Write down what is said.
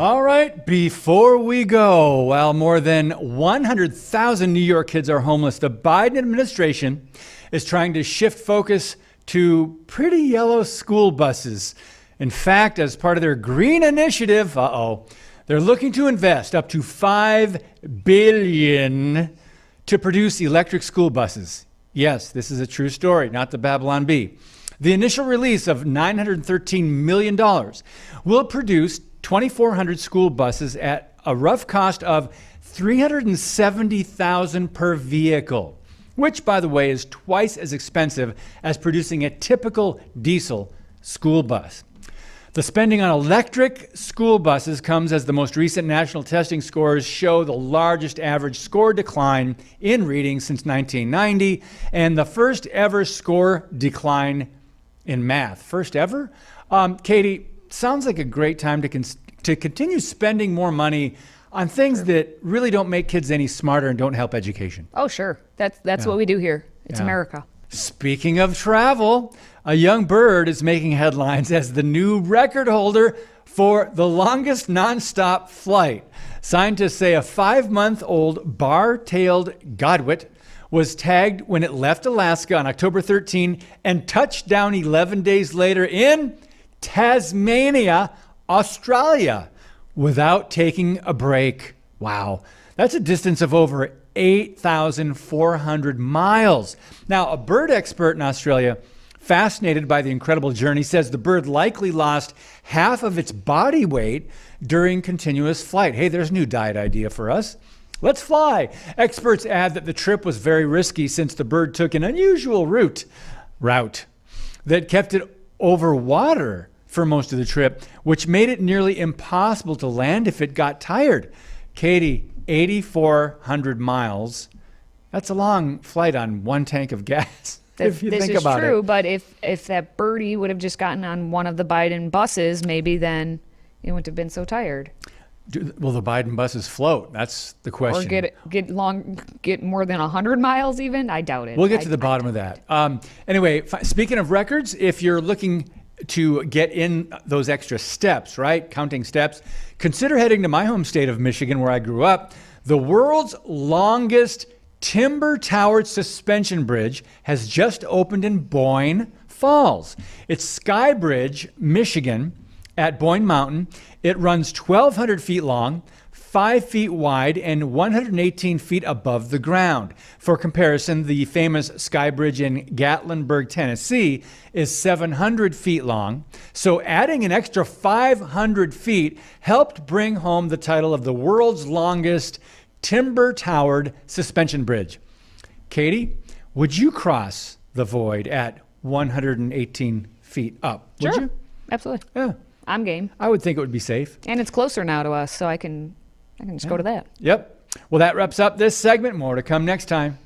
All right, before we go, while more than 100,000 New York kids are homeless, the Biden administration is trying to shift focus to pretty yellow school buses. In fact, as part of their green initiative, they're looking to invest up to $5 billion to produce electric school buses. Yes, this is a true story, not the Babylon Bee. The initial release of $913 million will produce 2,400 school buses at a rough cost of $370,000 per vehicle, which, by the way, is twice as expensive as producing a typical diesel school bus. The spending on electric school buses comes as the most recent national testing scores show the largest average score decline in reading since 1990 and the first ever score decline in math. First ever? Katie, sounds like a great time to continue spending more money on things that really don't make kids any smarter and don't help education. Oh, sure. That's what we do here. It's America. Speaking of travel, a young bird is making headlines as the new record holder for the longest nonstop flight. Scientists say a 5-month-old bar-tailed godwit was tagged when it left Alaska on October 13 and touched down 11 days later in Tasmania, Australia, without taking a break. Wow. That's a distance of over 8,400 miles. Now, a bird expert in Australia, fascinated by the incredible journey, says the bird likely lost half of its body weight during continuous flight. Hey, there's a new diet idea for us. Let's fly. Experts add that the trip was very risky since the bird took an unusual route that kept it over water for most of the trip, which made it nearly impossible to land if it got tired. Katie, 8,400 miles. That's a long flight on one tank of gas. If you think about it. This is true, but if that birdie would have just gotten on one of the Biden buses, maybe then it wouldn't have been so tired. Will the Biden buses float? That's the question. Or get more than 100 miles even? I doubt it. We'll get to the bottom of that. Anyway, speaking of records, if you're looking to get in those extra steps, right? Counting steps, consider heading to my home state of Michigan, where I grew up. The world's longest timber-towered suspension bridge has just opened in Boyne Falls. It's Sky Bridge, Michigan, at Boyne Mountain. It runs 1,200 feet long, 5 feet wide, and 118 feet above the ground. For comparison, the famous Sky Bridge in Gatlinburg, Tennessee, is 700 feet long. So adding an extra 500 feet helped bring home the title of the world's longest timber-towered suspension bridge. Katie, would you cross the void at 118 feet up? Would Sure. you? Absolutely. Yeah. I'm game. I would think it would be safe. And it's closer now to us, so I can just go to that. Yep. Well, that wraps up this segment. More to come next time.